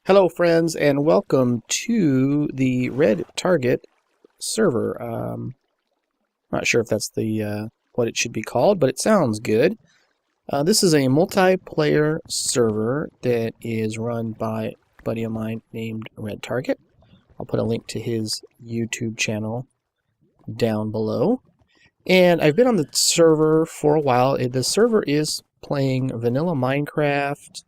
Hello friends and welcome to the Redtarget server. Not sure if that's the what it should be called, but it sounds good. This is a multiplayer server that is run by a buddy of mine named Redtarget. I'll put a link to his YouTube channel down below. And I've been on the server for a while. The server is playing vanilla Minecraft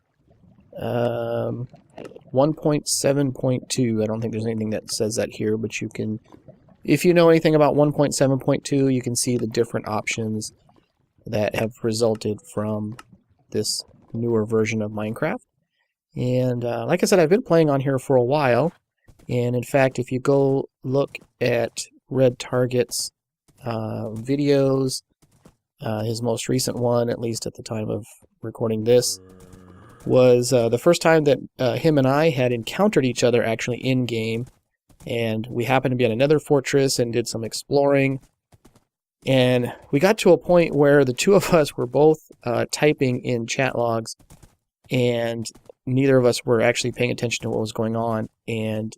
1.7.2. I don't think there's anything that says that here, but you can, if you know anything about 1.7.2, you can see the different options that have resulted from this newer version of Minecraft. And like I said, I've been playing on here for a while, and in fact, if you go look at Redtarget's videos, his most recent one, at least at the time of recording this, was the first time that him and I had encountered each other actually in-game, and we happened to be at another fortress and did some exploring, and we got to a point where the two of us were both typing in chat logs, and neither of us were actually paying attention to what was going on, and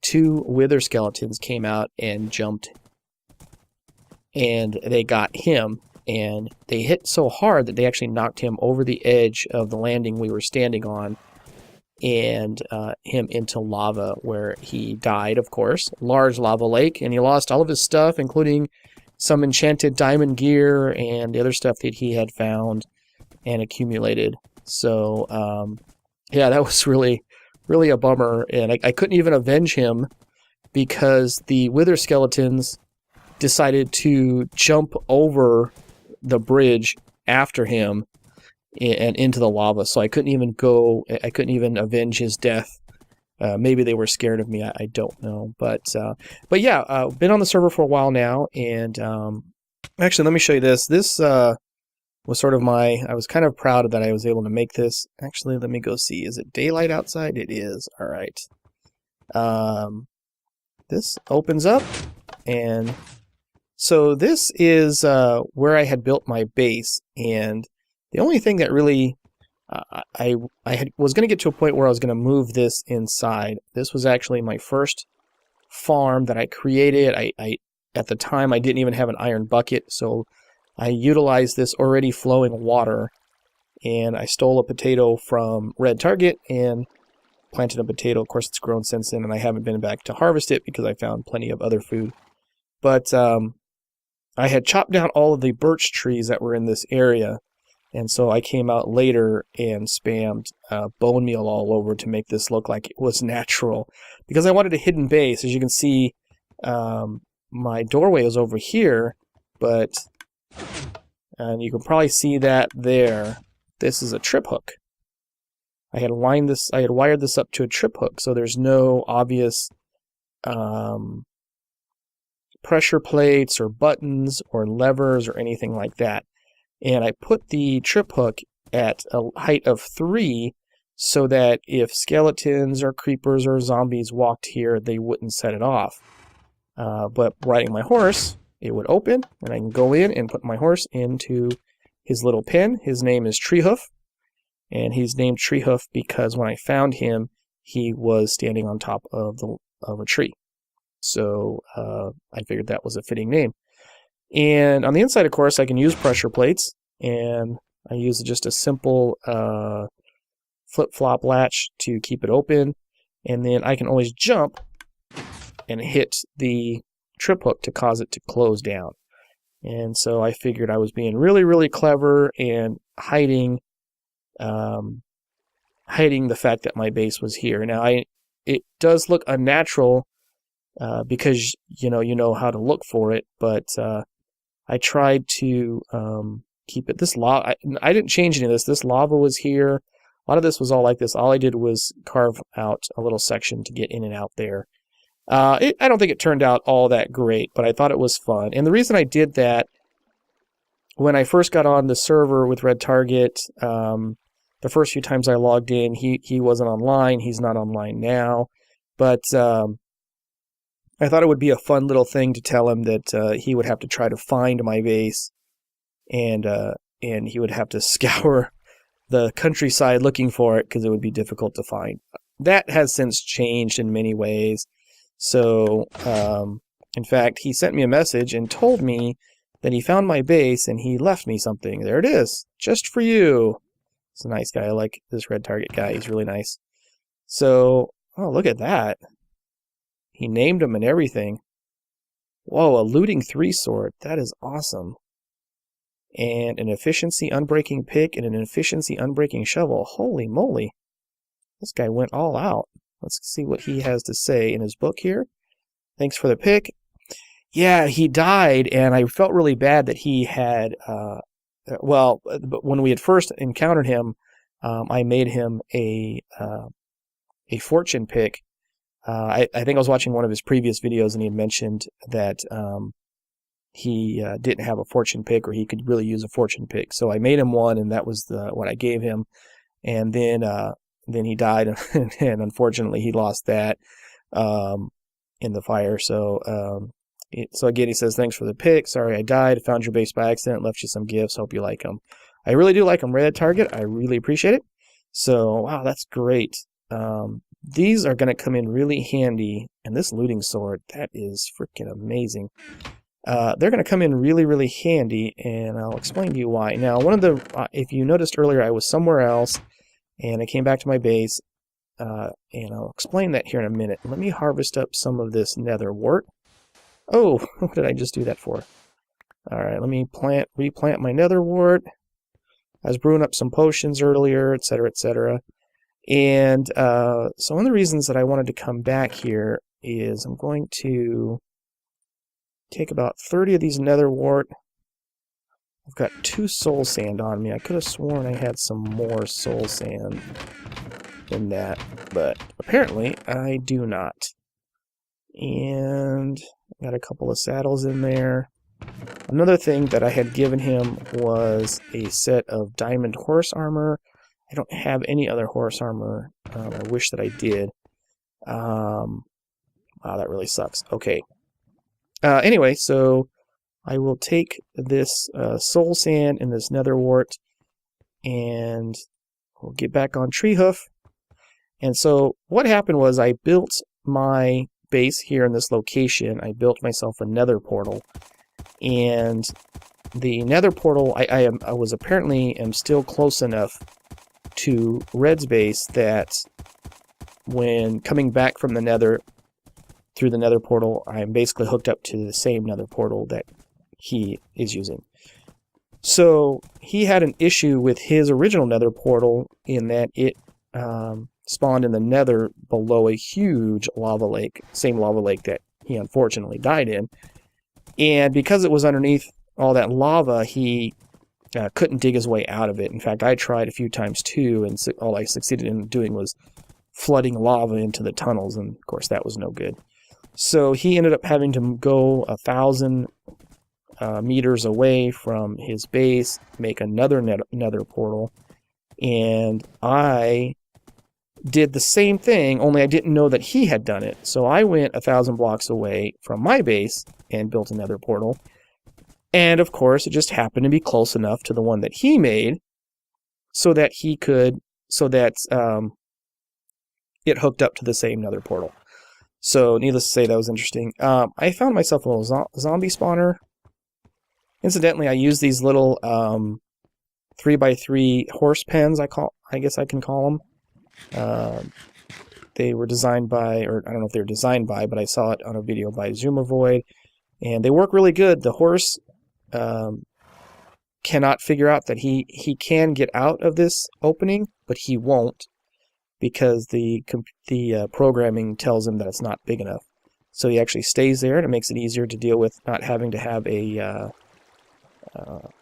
two wither skeletons came out and jumped, and they got him. And they hit so hard that they actually knocked him over the edge of the landing we were standing on and him into lava, where he died, of course. Large lava lake, and he lost all of his stuff, including some enchanted diamond gear and the other stuff that he had found and accumulated. So, yeah, that was really a bummer, and I couldn't even avenge him because the wither skeletons decided to jump over the bridge after him and into the lava, so I couldn't even avenge his death. Maybe they were scared of me, I don't know, but yeah, been on the server for a while now, and actually let me show you this. This was sort of I was kind of proud that I was able to make this. Actually, let me go see. Is it daylight outside? It is. All right. This opens up, and so this is where I had built my base, and the only thing that really was going to get to a point where I was going to move this inside. This was actually my first farm that I created. I at the time I didn't even have an iron bucket, so I utilized this already flowing water, and I stole a potato from Redtarget and planted a potato. Of course, it's grown since then, and I haven't been back to harvest it because I found plenty of other food. But I had chopped down all of the birch trees that were in this area, and so I came out later and spammed bone meal all over to make this look like it was natural, because I wanted a hidden base. As you can see, my doorway is over here, and you can probably see that there. This is a trip hook. I had wired this up to a trip hook, so there's no obvious pressure plates or buttons or levers or anything like that. And I put the trip hook at a height of 3 so that if skeletons or creepers or zombies walked here, they wouldn't set it off. But riding my horse, it would open, and I can go in and put my horse into his little pen. His name is Treehoof, and he's named Treehoof because when I found him, he was standing on top of a tree. So I figured that was a fitting name. And on the inside, of course, I can use pressure plates, and I use just a simple flip-flop latch to keep it open, and then I can always jump and hit the trip hook to cause it to close down. And so I figured I was being really clever and hiding the fact that my base was here. Now it does look unnatural because you know how to look for it, but I tried to keep it. This lava, I didn't change any of this. This lava was here. A lot of this was all like this. All I did was carve out a little section to get in and out there. I don't think it turned out all that great, but I thought it was fun. And the reason I did that, when I first got on the server with Redtarget, the first few times I logged in, he wasn't online. He's not online now, but I thought it would be a fun little thing to tell him that he would have to try to find my base, and he would have to scour the countryside looking for it because it would be difficult to find. that has since changed in many ways. So, in fact, he sent me a message and told me that he found my base and he left me something. There it is, just for you. He's a nice guy. I like this Redtarget guy. He's really nice. So, oh, look at that. He named him and everything. Whoa, a looting 3 sword. That is awesome. And an efficiency unbreaking pick and an efficiency unbreaking shovel. Holy moly. This guy went all out. Let's see what he has to say in his book here. Thanks for the pick. Yeah, he died, and I felt really bad that he had, but when we had first encountered him, I made him a fortune pick. I think I was watching one of his previous videos, and he had mentioned that he didn't have a fortune pick, or he could really use a fortune pick. So I made him one, and that was what I gave him. And then he died, and unfortunately he lost that in the fire. So again, he says, thanks for the pick. Sorry I died. I found your base by accident. Left you some gifts. Hope you like them. I really do like them. Redtarget. I really appreciate it. So, wow, that's great. These are going to come in really handy. And this looting sword, that is freaking amazing. They're going to come in really, really handy, and I'll explain to you why. Now, if you noticed earlier, I was somewhere else, and I came back to my base, and I'll explain that here in a minute. Let me harvest up some of this nether wart. Oh, what did I just do that for? Alright, let me replant my nether wart. I was brewing up some potions earlier, etc., etc. And so one of the reasons that I wanted to come back here is I'm going to take about 30 of these nether wart. I've got 2 soul sand on me. I could have sworn I had some more soul sand than that, but apparently I do not. And got a couple of saddles in there. Another thing that I had given him was a set of diamond horse armor. I don't have any other horse armor. I wish that I did. Wow, that really sucks. Okay. Anyway, so I will take this soul sand and this nether wart, and we'll get back on Tree Hoof. And so what happened was I built my base here in this location. I built myself a nether portal, and the nether portal, I was apparently am still close enough to Red's base that when coming back from the nether through the nether portal, I'm basically hooked up to the same nether portal that he is using. So he had an issue with his original nether portal in that it spawned in the nether below a huge lava lake, same lava lake that he unfortunately died in. And because it was underneath all that lava, he couldn't dig his way out of it. In fact, I tried a few times too, and all I succeeded in doing was flooding lava into the tunnels, and of course that was no good. So he ended up having to go 1,000 meters away from his base, make another nether portal, and I did the same thing, only I didn't know that he had done it. So I went 1,000 blocks away from my base and built another portal. And of course, it just happened to be close enough to the one that he made so that it hooked up to the same nether portal. So needless to say, that was interesting. I found myself a little zombie spawner. Incidentally, I use these little 3x3 horse pens, I guess I can call them. They were designed by, or I don't know if they were designed by, but I saw it on a video by Zoomovoid, and they work really good. The horse cannot figure out that he can get out of this opening, but he won't, because the programming tells him that it's not big enough. So he actually stays there, and it makes it easier to deal with not having to have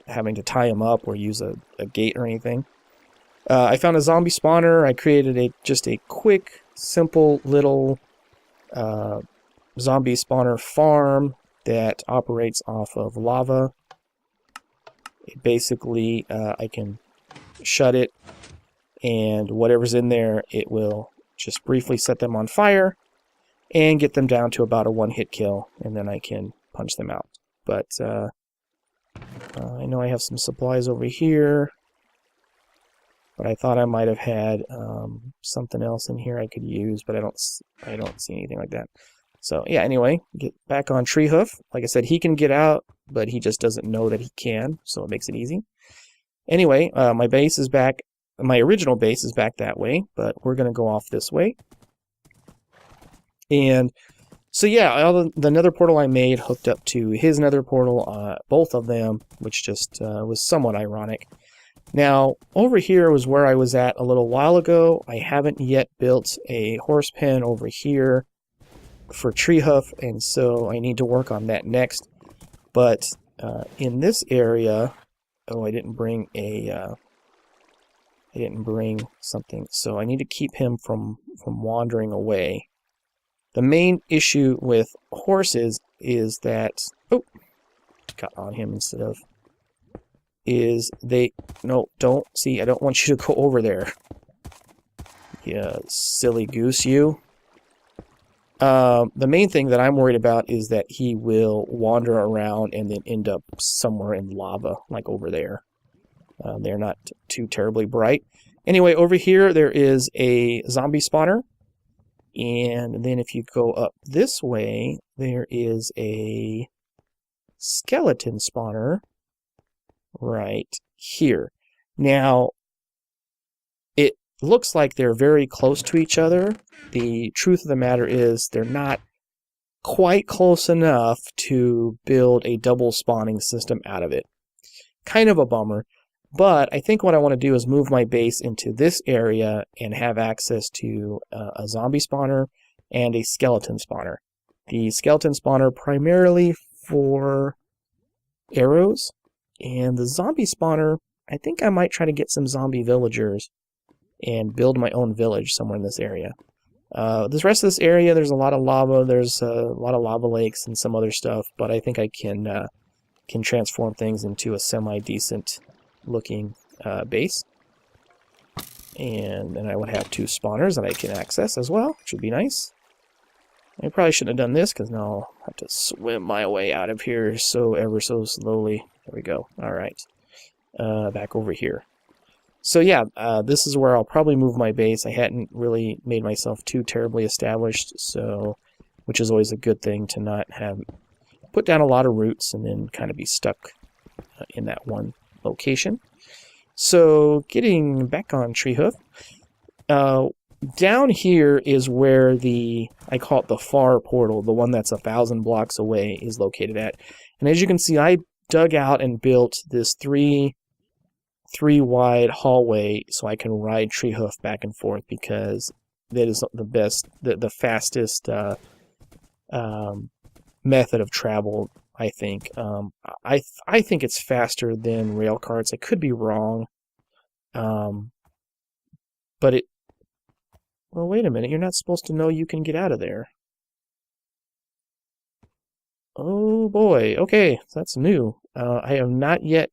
having to tie him up or use a gate or anything. I found a zombie spawner. I created just a quick, simple little zombie spawner farm that operates off of lava. It basically, I can shut it, and whatever's in there, it will just briefly set them on fire and get them down to about a one-hit kill, and then I can punch them out. But I know I have some supplies over here. but I thought I might have had something else in here I could use, but I don't see anything like that. So yeah, anyway, get back on Tree Hoof. Like I said, he can get out, but he just doesn't know that he can, so it makes it easy. Anyway, my base is back. My original base is back that way, but we're going to go off this way. And so yeah, the nether portal I made hooked up to his nether portal, both of them, which just was somewhat ironic. Now, over here was where I was at a little while ago. I haven't yet built a horse pen over here for Tree Hoof, and so I need to work on that next. But in this area, oh, I didn't bring something, so I need to keep him from wandering away. The main issue with horses is that, oh, got on him instead of, is no, don't, see, I don't want you to go over there. Yeah, silly goose, you. The main thing that I'm worried about is that he will wander around and then end up somewhere in lava, like over there. They're not too terribly bright. Anyway, over here there is a zombie spawner. And then if you go up this way, there is a skeleton spawner right here. Now, it looks like they're very close to each other. The truth of the matter is they're not quite close enough to build a double spawning system out of it. Kind of a bummer. But I think what I want to do is move my base into this area and have access to a zombie spawner and a skeleton spawner. The skeleton spawner primarily for arrows, and the zombie spawner, I think I might try to get some zombie villagers and build my own village somewhere in this area. This rest of this area, there's a lot of lava, there's a lot of lava lakes and some other stuff, but I think I can transform things into a semi-decent looking base. And then I would have 2 spawners that I can access as well, which would be nice. I probably shouldn't have done this because now I'll have to swim my way out of here ever so slowly. There we go. Alright. Back over here. So yeah, this is where I'll probably move my base. I hadn't really made myself too terribly established, so which is always a good thing to not have put down a lot of roots and then kind of be stuck in that one location. So getting back on Tree Hoof, down here is where I call it the far portal, the one that's 1,000 blocks away, is located at. And as you can see, I dug out and built this three wide hallway so I can ride Tree Hoof back and forth, because that is the fastest method of travel, I think. I think it's faster than rail carts. I could be wrong. But well, wait a minute. You're not supposed to know you can get out of there. Oh boy. Okay, that's new. I have not yet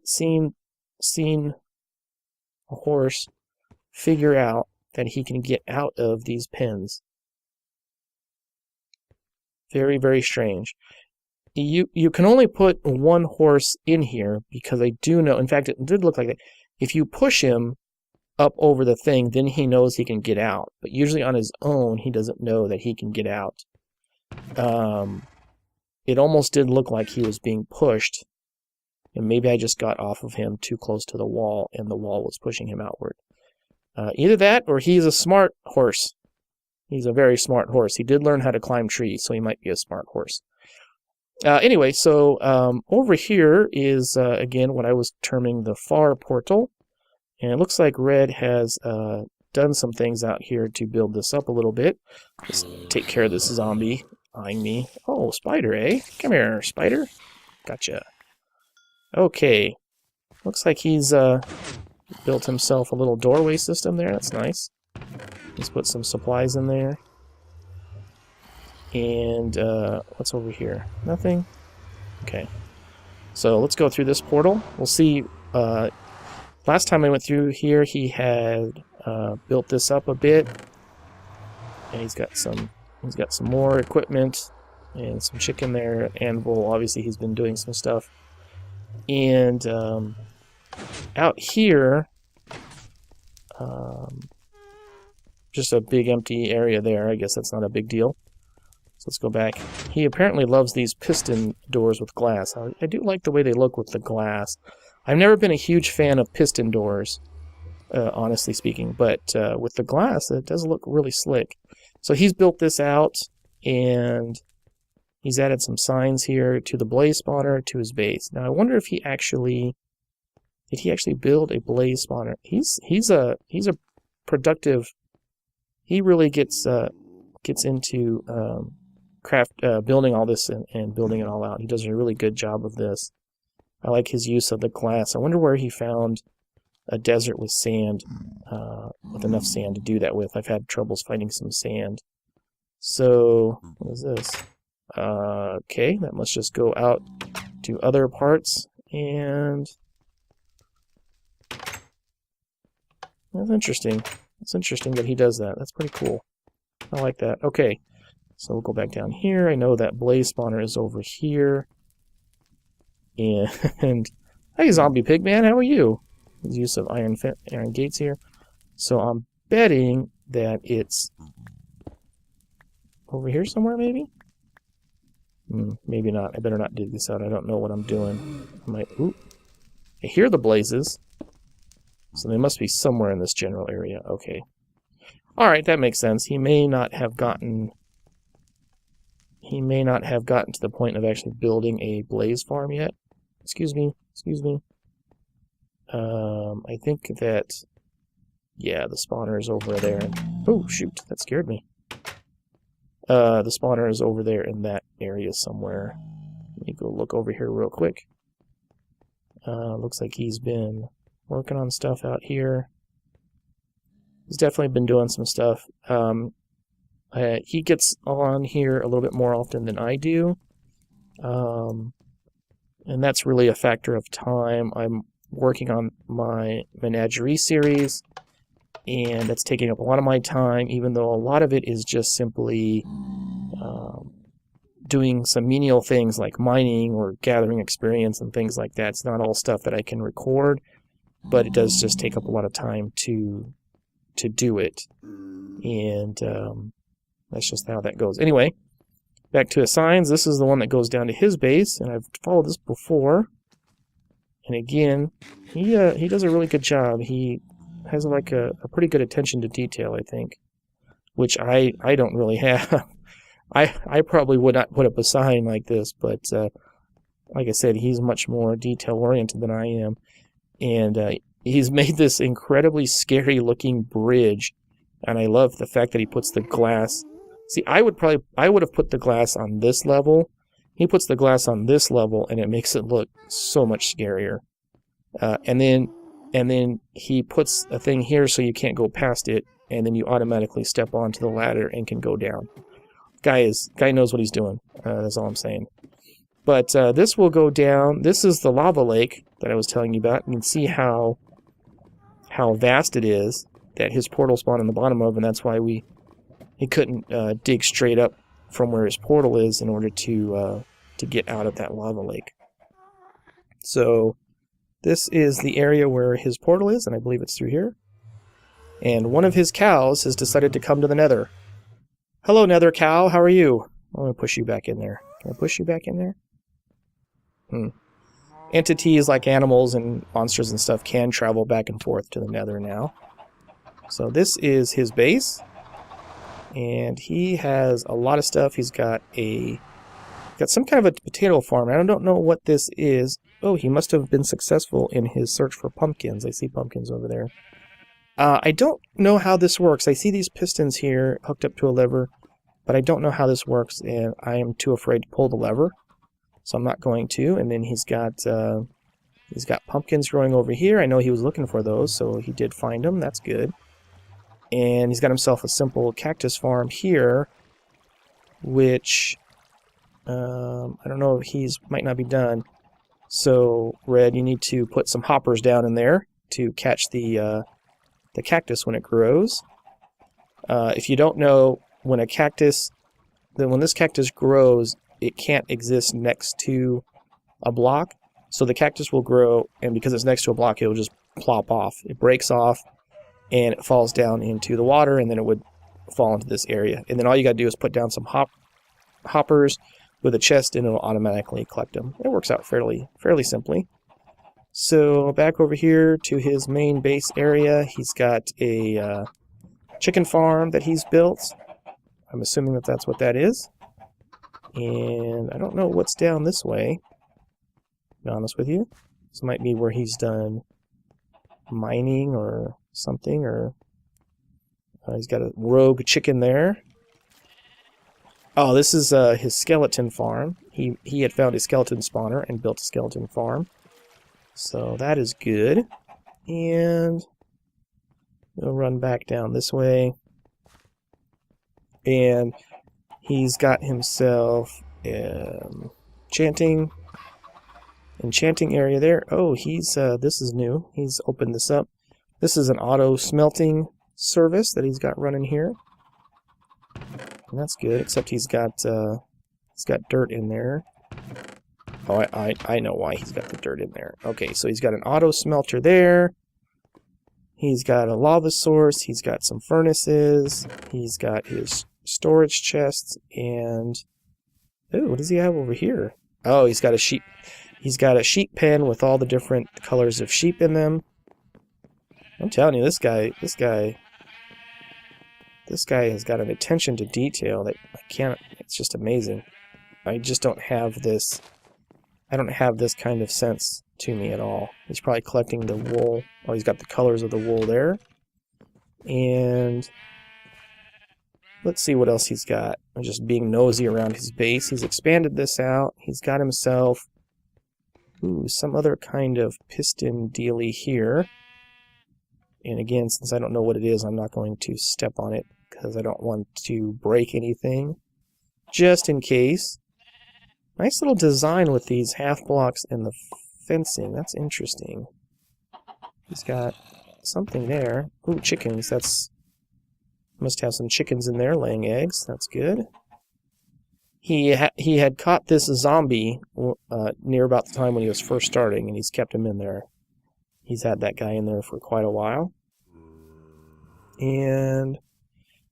seen a horse figure out that he can get out of these pens. Very, very strange. You can only put one horse in here, because I do know, in fact, it did look like that. If you push him up over the thing, then he knows he can get out. But usually on his own, he doesn't know that he can get out. It almost did look like he was being pushed, and maybe I just got off of him too close to the wall, and the wall was pushing him outward. Either that, or he's a smart horse. He's a very smart horse. He did learn how to climb trees, so he might be a smart horse. Anyway, so over here is, again, what I was terming the far portal. And it looks like Red has done some things out here to build this up a little bit. Let's take care of this zombie eyeing me. Oh, spider, eh? Come here, spider. Gotcha. Okay. Looks like he's built himself a little doorway system there. That's nice. Let's put some supplies in there. And what's over here? Nothing? Okay. So let's go through this portal. We'll see. Last time I went through here, he had built this up a bit. And he's got some more equipment and some chicken there. Anvil, obviously he's been doing some stuff. And out here, just a big empty area there. I guess that's not a big deal. So let's go back. He apparently loves these piston doors with glass. I do like the way they look with the glass. I've never been a huge fan of piston doors, honestly speaking, but with the glass, it does look really slick. So he's built this out, and he's added some signs here to the blaze spawner to his base. Now I wonder if he actually did he actually build a blaze spawner? He's a productive. He really gets into building all this and building it all out. He does a really good job of this. I like his use of the glass. I wonder where he found a desert with sand, with enough sand to do that with. I've had troubles finding some sand. So, what is this? Okay, that must just go out to other parts, and that's interesting. It's interesting that he does that. That's pretty cool. I like that. Okay, so we'll go back down here. I know that blaze spawner is over here. And hey, zombie pigman, how are you? His use of iron gates here. So I'm betting that it's over here somewhere, maybe? Maybe not. I better not dig this out. I don't know what I'm doing. I hear the blazes. So they must be somewhere in this general area. Okay. Alright, that makes sense. He may not have gotten to the point of actually building a blaze farm yet. Excuse me. I think that, yeah, the spawner is over there. Oh, shoot, that scared me. The spawner is over there in that area somewhere. Let me go look over here real quick. Looks like he's been working on stuff out here. He's definitely been doing some stuff. He gets on here a little bit more often than I do. And that's really a factor of time. I'm working on my Menagerie series, and that's taking up a lot of my time, even though a lot of it is just simply doing some menial things like mining or gathering experience and things like that. It's not all stuff that I can record, but it does just take up a lot of time to do it. And that's just how that goes. Anyway, back to his signs. This is the one that goes down to his base, and I've followed this before. And again, he does a really good job. He has like a pretty good attention to detail, I think, which I don't really have. I probably would not put up a sign like this, but like I said, he's much more detail-oriented than I am. And he's made this incredibly scary-looking bridge, and I love the fact that he puts the glass. See, I would have put the glass on this level. He puts the glass on this level, and it makes it look so much scarier. And then he puts a thing here so you can't go past it, and then you automatically step onto the ladder and can go down. Guy knows what he's doing. That's all I'm saying. But this will go down. This is the lava lake that I was telling you about. You can see how vast it is that his portal spawned in the bottom of, and that's why he couldn't dig straight up from where his portal is in order to get out of that lava lake. So this is the area where his portal is, and I believe it's through here. And one of his cows has decided to come to the nether. Hello, nether cow. How are you? I'm going to push you back in there. Can I push you back in there? Entities like animals and monsters and stuff can travel back and forth to the nether now. So this is his base. And he has a lot of stuff. He's got some kind of a potato farm. I don't know what this is. Oh, he must have been successful in his search for pumpkins. I see pumpkins over there. I don't know how this works. I see these pistons here hooked up to a lever, but I don't know how this works, and I am too afraid to pull the lever, so I'm not going to. And then he's got pumpkins growing over here. I know he was looking for those, so he did find them. That's good. And he's got himself a simple cactus farm here, which I don't know if might not be done. So, Red, you need to put some hoppers down in there to catch the cactus when it grows. If you don't know, when this cactus grows, it can't exist next to a block. So the cactus will grow, and because it's next to a block, it will just plop off. It breaks off, and it falls down into the water, and then it would fall into this area. And then all you got to do is put down some hoppers with a chest, and it'll automatically collect them. It works out fairly simply. So back over here to his main base area, he's got a chicken farm that he's built. I'm assuming that that's what that is. And I don't know what's down this way, to be honest with you. This might be where he's done mining or something, or he's got a rogue chicken there. Oh, this is his skeleton farm. He had found a skeleton spawner and built a skeleton farm. So that is good. And we'll run back down this way. And he's got himself enchanting area there. Oh, he's this is new. He's opened this up. This is an auto smelting service that he's got running here. And that's good, except he's got dirt in there. Oh, I know why he's got the dirt in there. Okay, so he's got an auto smelter there. He's got a lava source. He's got some furnaces. He's got his storage chests, and ooh, what does he have over here? Oh, he's got a sheep. He's got a sheep pen with all the different colors of sheep in them. I'm telling you, this guy has got an attention to detail that I can't. It's just amazing. I just don't have this. I don't have this kind of sense to me at all. He's probably collecting the wool. Oh, he's got the colors of the wool there. And let's see what else he's got. I'm just being nosy around his base. He's expanded this out. He's got himself some other kind of piston dealy here. And again, since I don't know what it is, I'm not going to step on it because I don't want to break anything. Just in case. Nice little design with these half blocks and the fencing. That's interesting. He's got something there. Ooh, chickens. That's must have some chickens in there laying eggs. That's good. He had caught this zombie near about the time when he was first starting, and he's kept him in there. He's had that guy in there for quite a while. And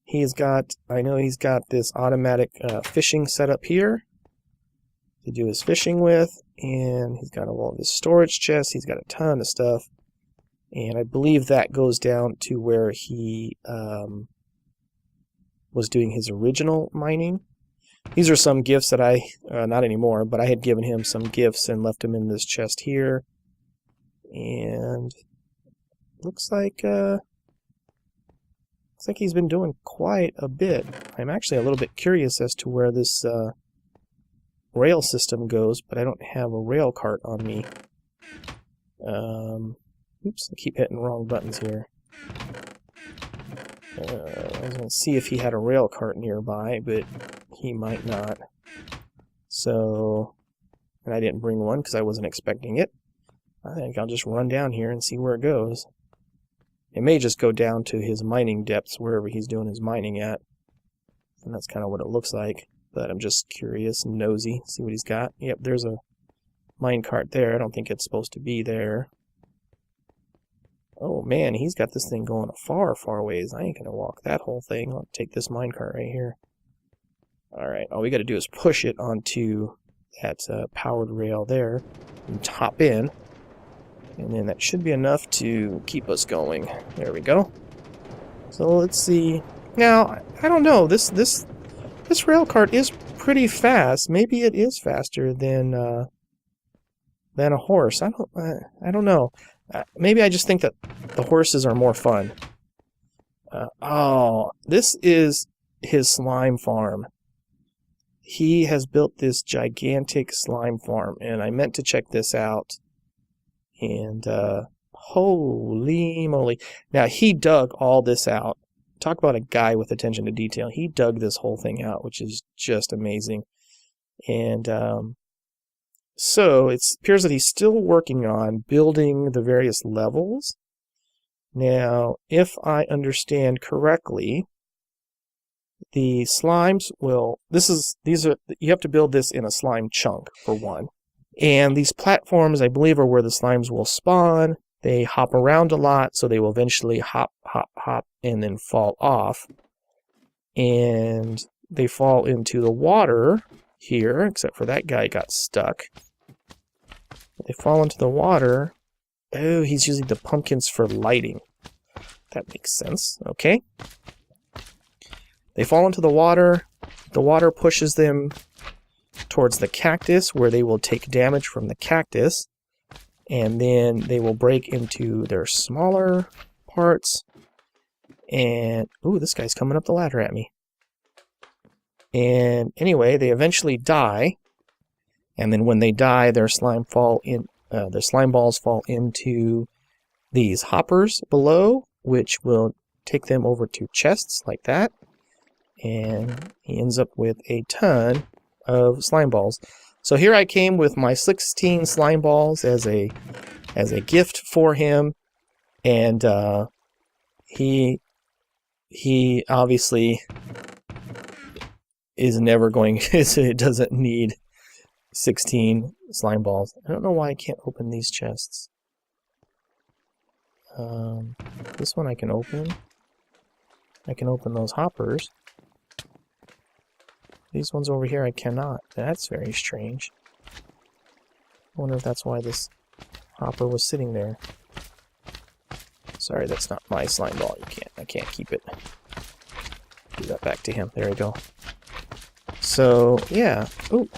he's got, I know he's got this automatic fishing set up here to do his fishing with, and he's got all of his storage chests. He's got a ton of stuff, and I believe that goes down to where he was doing his original mining. These are some gifts that I, not anymore, but I had given him some gifts and left him in this chest here, and looks like he's been doing quite a bit. I'm actually a little bit curious as to where this rail system goes, but I don't have a rail cart on me. Oops, I keep hitting wrong buttons here. I was going to see if he had a rail cart nearby, but he might not. So, and I didn't bring one because I wasn't expecting it. I think I'll just run down here and see where it goes. It may just go down to his mining depths, wherever he's doing his mining at. And that's kind of what it looks like. But I'm just curious and nosy, see what he's got. Yep, there's a mine cart there. I don't think it's supposed to be there. Oh man, he's got this thing going far, far ways. I ain't gonna walk that whole thing. I'll take this mine cart right here. Alright, all we gotta do is push it onto that powered rail there and hop in. And then that should be enough to keep us going. There we go. So let's see. Now, I don't know. This rail cart is pretty fast. Maybe it is faster than a horse. I don't know. Maybe I just think that the horses are more fun. Oh, this is his slime farm. He has built this gigantic slime farm, and I meant to check this out. And holy moly. Now, he dug all this out. Talk about a guy with attention to detail. He dug this whole thing out, which is just amazing. And so it appears that he's still working on building the various levels. Now, if I understand correctly, the slimes will... you have to build this in a slime chunk, for one. And these platforms, I believe, are where the slimes will spawn. They hop around a lot, so they will eventually hop, hop, hop, and then fall off. And they fall into the water here, except for that guy got stuck. They fall into the water. Oh, he's using the pumpkins for lighting. That makes sense. Okay. They fall into the water. The water pushes them towards the cactus, where they will take damage from the cactus. And then they will break into their smaller parts. And, ooh, this guy's coming up the ladder at me. And anyway, they eventually die. And then when they die, their slime balls fall into these hoppers below, which will take them over to chests like that. And he ends up with a ton of slime balls. So here I came with my 16 slime balls as a gift for him, and he obviously is never going. It doesn't need 16 slime balls. I don't know why I can't open these chests. This one I can open. I can open those hoppers. These ones over here I cannot. That's very strange. I wonder if that's why this hopper was sitting there. Sorry, that's not my slime ball. I can't keep it. Give that back to him. There we go. So, yeah. Ooh,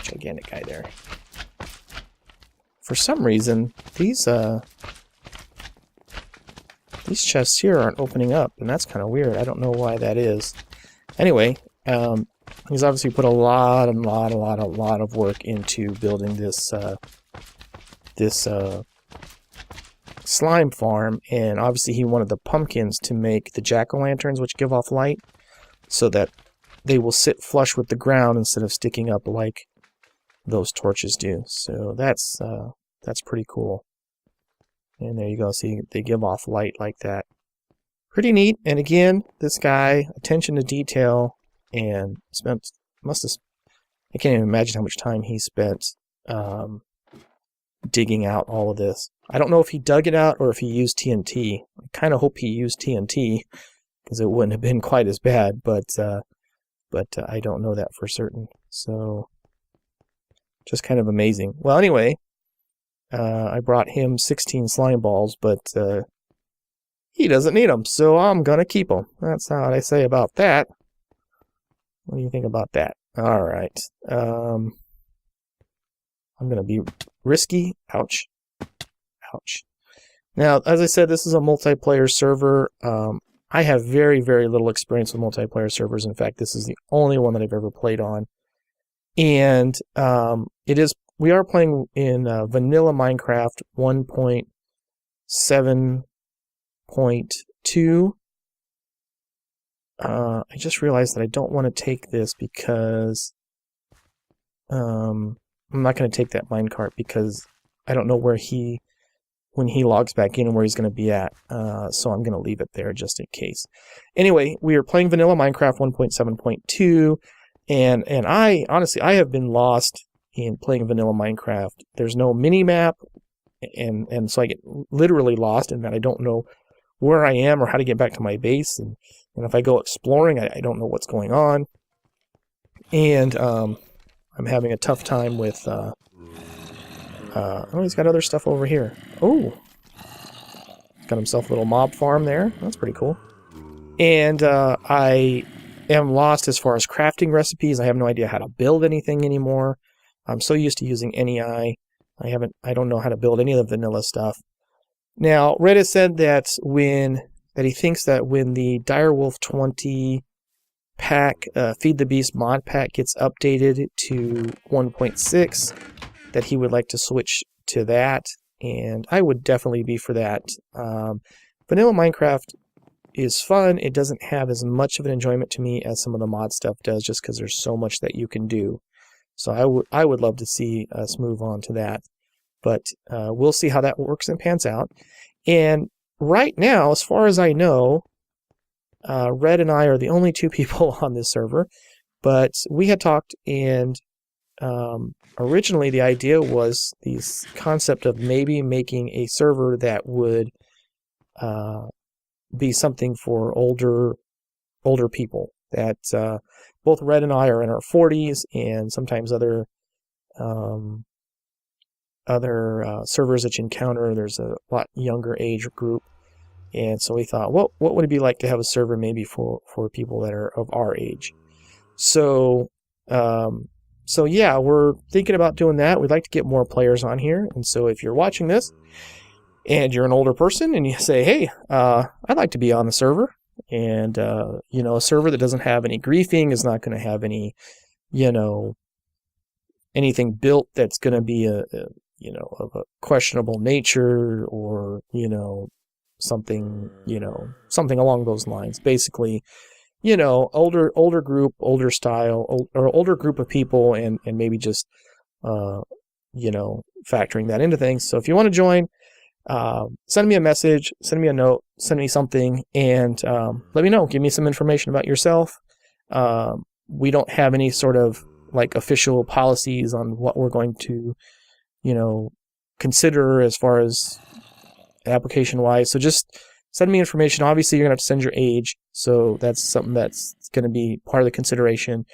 gigantic guy there. For some reason, these chests here aren't opening up, and that's kind of weird. I don't know why that is. Anyway, he's obviously put a lot of work into building this slime farm, and obviously he wanted the pumpkins to make the jack-o'-lanterns, which give off light, so that they will sit flush with the ground instead of sticking up like those torches do. So that's pretty cool. And there you go. See, they give off light like that. Pretty neat. And again, this guy, attention to detail, and I can't even imagine how much time he spent digging out all of this. I don't know if he dug it out or if he used TNT. I kind of hope he used TNT, because it wouldn't have been quite as bad, but I don't know that for certain. So, just kind of amazing. Well, anyway, I brought him 16 slime balls, but he doesn't need them, so I'm going to keep them. That's how I say about that. What do you think about that? All right. I'm going to be risky. Ouch. Ouch. Now, as I said, this is a multiplayer server. I have very, very little experience with multiplayer servers. In fact, this is the only one that I've ever played on. And we are playing in vanilla Minecraft 1.7.2. I just realized that I don't want to take this because I'm not going to take that minecart because I don't know where when he logs back in, where he's going to be at. So I'm going to leave it there just in case. Anyway, we are playing vanilla Minecraft 1.7.2, and I honestly have been lost in playing vanilla Minecraft. There's no mini map, and so I get literally lost in that I don't know where I am or how to get back to my base, and if I go exploring, I don't know what's going on, and I'm having a tough time with. Oh, he's got other stuff over here. Oh, got himself a little mob farm there. That's pretty cool. And I am lost as far as crafting recipes. I have no idea how to build anything anymore. I'm so used to using NEI. I don't know how to build any of the vanilla stuff. Now, Reddit said that he thinks that when the Direwolf 20 pack, Feed the Beast mod pack gets updated to 1.6, that he would like to switch to that, and I would definitely be for that. Vanilla Minecraft is fun. It doesn't have as much of an enjoyment to me as some of the mod stuff does, just because there's so much that you can do. So I would love to see us move on to that, but we'll see how that works and pans out. And right now, as far as I know, Red and I are the only two people on this server, but we had talked, and originally the idea was this concept of maybe making a server that would be something for older people. That both Red and I are in our 40s, and sometimes other servers that you encounter, there's a lot younger age group. And so we thought, well, what would it be like to have a server maybe for people that are of our age? So, yeah, we're thinking about doing that. We'd like to get more players on here. And so if you're watching this and you're an older person and you say, hey, I'd like to be on the server, and, a server that doesn't have any griefing is not going to have any, anything built that's going to be of a questionable nature, or, something along those lines. Basically, older group, older style, or older group of people, and maybe just, factoring that into things. So if you want to join, send me a message, send me a note, send me something, and let me know. Give me some information about yourself. We don't have any sort of like official policies on what we're going to, consider as far as application wise. So just send me information. Obviously, you're going to have to send your age. So that's something that's going to be part of the consideration.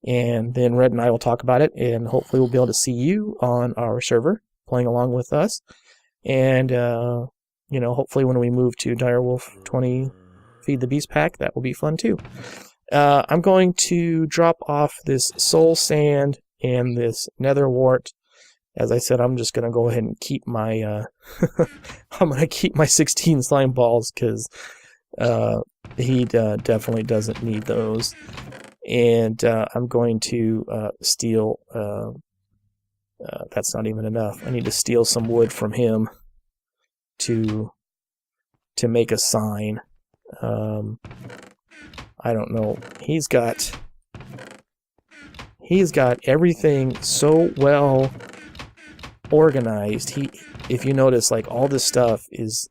And then Red and I will talk about it, and hopefully we'll be able to see you on our server playing along with us. And, hopefully when we move to Direwolf 20 Feed the Beast pack, that will be fun too. I'm going to drop off this soul sand and this nether wart. As I said, I'm just going to go ahead and keep my, I'm going to keep my 16 slime balls, because he definitely doesn't need those. And I'm going to steal, that's not even enough. I need to steal some wood from him to make a sign. I don't know. He's got everything so well organized. If you notice, like, all this stuff is,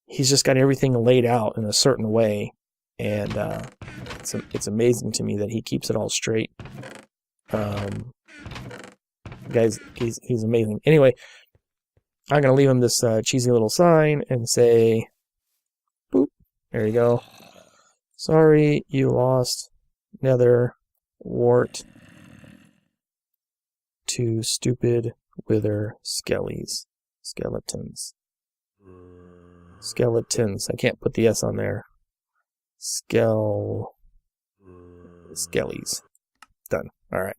he's just got everything laid out in a certain way, and it's amazing to me that he keeps it all straight. Guys, he's amazing. Anyway, I'm gonna leave him this cheesy little sign and say, boop. There you go. Sorry you lost nether wart to stupid wither skeletons. I can't put the S on there. Skellies. Done. All right.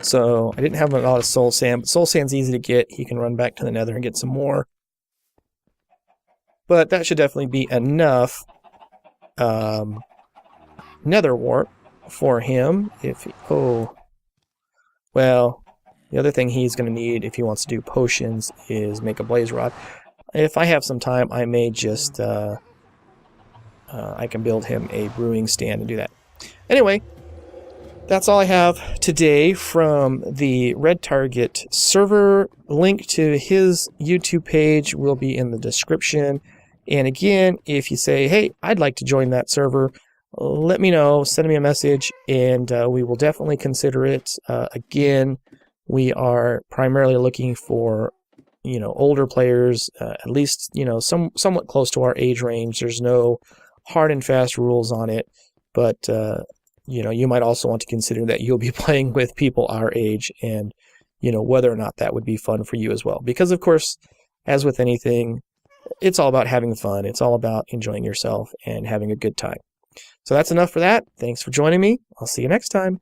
So I didn't have a lot of soul sand, but soul sand's easy to get. He can run back to the nether and get some more. But that should definitely be enough nether wart for him. Well, the other thing he's going to need if he wants to do potions is make a blaze rod. If I have some time, I may just I can build him a brewing stand and do that. Anyway, that's all I have today from the Redtarget server. Link to his YouTube page will be in the description. And again, if you say, hey, I'd like to join that server, let me know, send me a message, and we will definitely consider it. Again, we are primarily looking for, older players, at least, somewhat close to our age range. There's no hard and fast rules on it, but you might also want to consider that you'll be playing with people our age, and whether or not that would be fun for you as well. Because of course, as with anything, it's all about having fun. It's all about enjoying yourself and having a good time. So that's enough for that. Thanks for joining me. I'll see you next time.